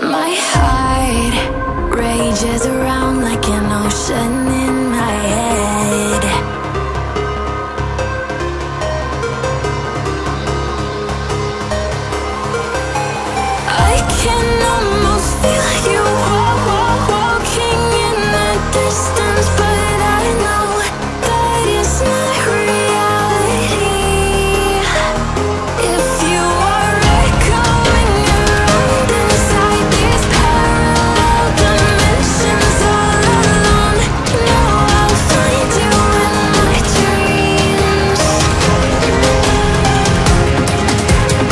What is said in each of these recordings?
My heart rages around like an ocean in my head. I can almost feel you walking in the distance, but I know that it's not reality. If you are echoing around inside these parallel dimensions all alone, know I'll find you in my dreams.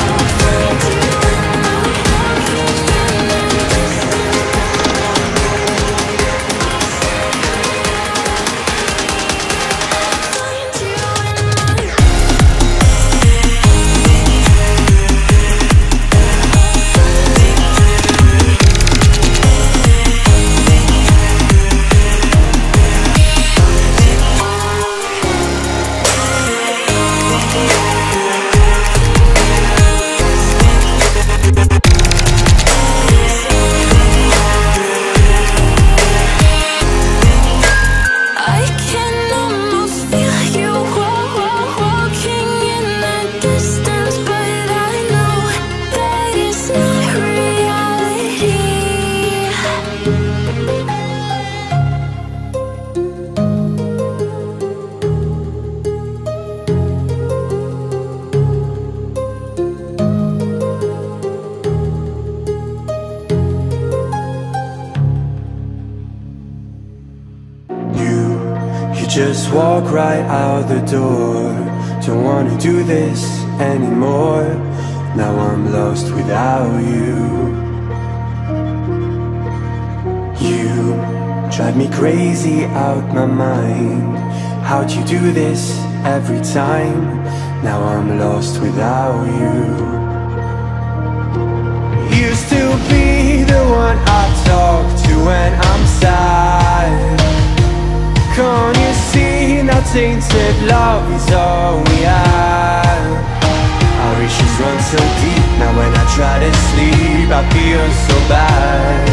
I'll find you in my walking in the I can almost feel you walking in the distance, but I know that it's not reality. You just walk right out the door. Don't wanna do this anymore. Now I'm lost without you. You drive me crazy out my mind. How'd you do this every time? Now I'm lost without you. Used to be the one I talk to when I'm sad. Can't you see now tainted love is all we have? Our issues run so deep, now when I try to sleep I feel so bad.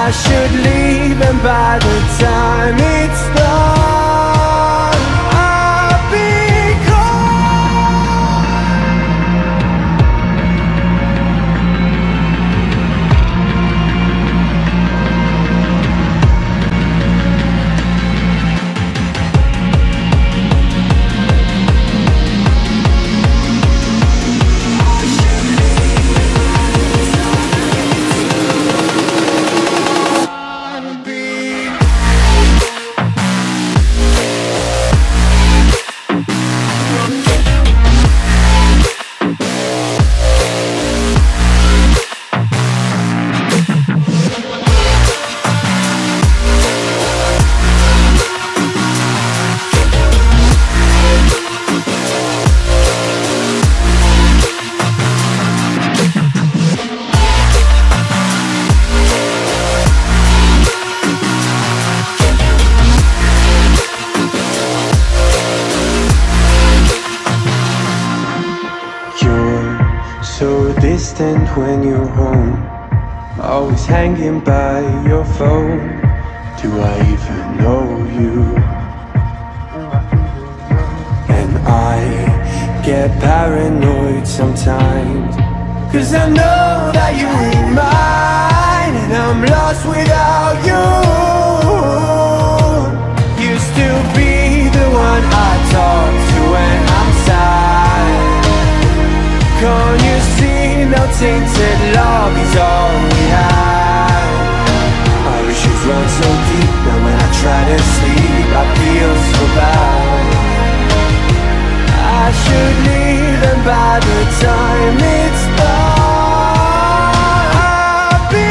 I should leave and by the time it's done I'll be gone. Distant when you're home, always hanging by your phone. Do I even know you? And I get paranoid sometimes, 'cause I know that you ain't mine, and I'm lost without you. Used to be the one I talk to when I'm sad. Can't you see now tainted love is all we have? Our issues run so deep, now when I try to sleep I feel so bad. I should leave and by the time it's done I'll be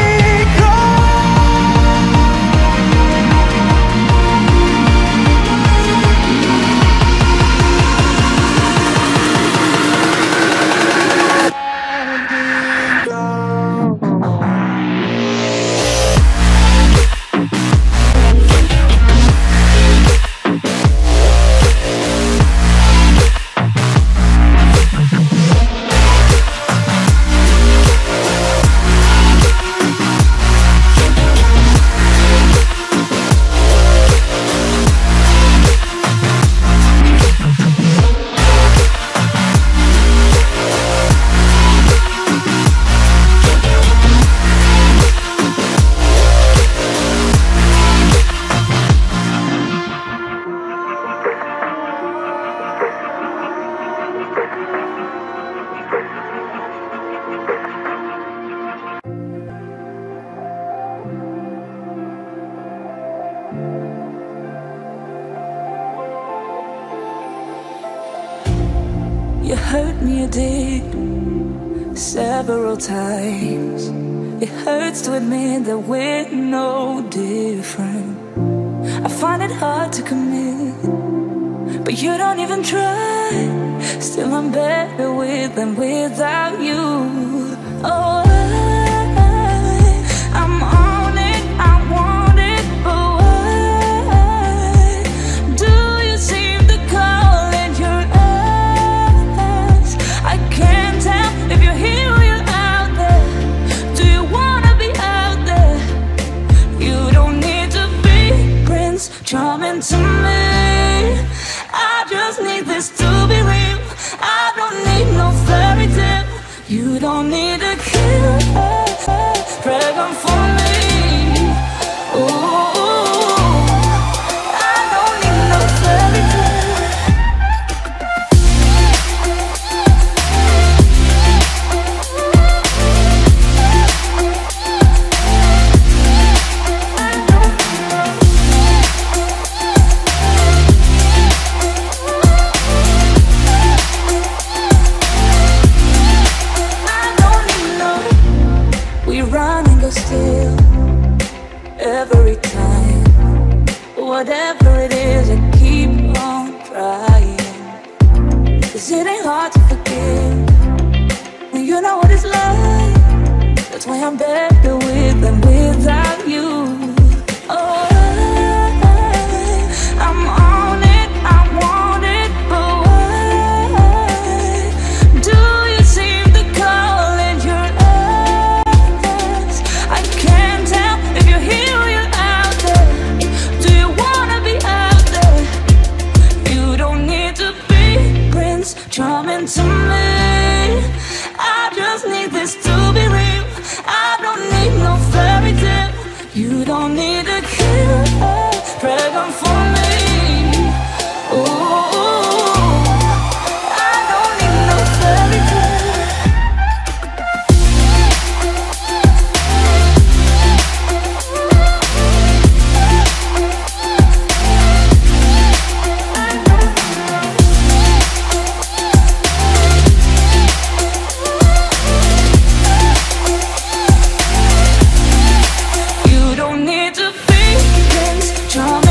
hurt me, you did, several times. It hurts to admit that we're no different. I find it hard to commit, but you don't even try. Still I'm better with than without you. Oh, I'm on it, I want it, but why do you seem to call in your eyes? I can't tell if you're here or you're out there. Do you wanna be out there? You don't need to be Prince Charming to me. I just need this to be real. I don't need no fairy tale. You don't need a kill, pregnant for me. Ooh, I don't need no fairy tale. Still, every time, whatever it is, I keep on trying. 'Cause it ain't hard to forgive when you know what it's like. That's why I'm better with than without you. Oh, I'm on it, I want it, but why do you seem to call in your eyes? I can't tell if you're here or you're out there. Do you wanna be out there? You don't need to be Prince Charming to me. I just need this to be real. I don't need no fairy tale. You don't need a kill, pregnant for me. Ooh, I don't need no fairy tale. You don't need to be Prince Charming.